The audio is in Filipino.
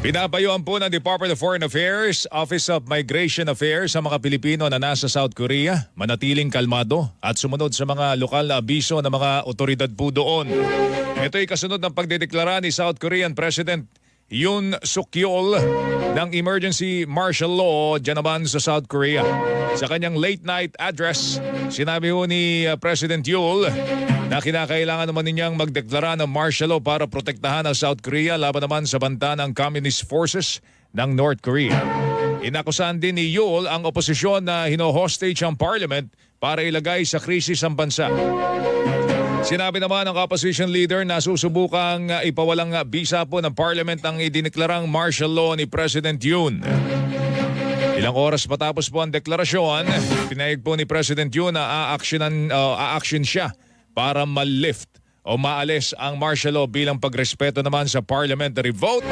Pinapayuhan po ng Department of Foreign Affairs, Office of Migration Affairs sa mga Pilipino na nasa South Korea, manatiling kalmado at sumunod sa mga lokal na abiso ng mga otoridad po doon. Ito ay kasunod ng pagdedeklara ni South Korean President Yoon Suk-yeol ng emergency martial law dyan naman sa South Korea. Sa kanyang late night address, sinabi ho ni President Yoon na kinakailangan naman ninyang magdeklara ng martial law para protektahan ang South Korea laban naman sa banta ng Communist Forces ng North Korea. Inakusahan din ni Yoon ang oposisyon na hino-hostage ang parliament para ilagay sa krisis ang bansa. Sinabi naman ng opposition leader na susubukang ipawalang bisa po ng parliament ang idineklarang martial law ni President Yoon. Ilang oras matapos po ang deklarasyon, pinayag po ni President Yoon na a-action siya para ma-lift o maalis ang martial law bilang pagrespeto naman sa parliamentary vote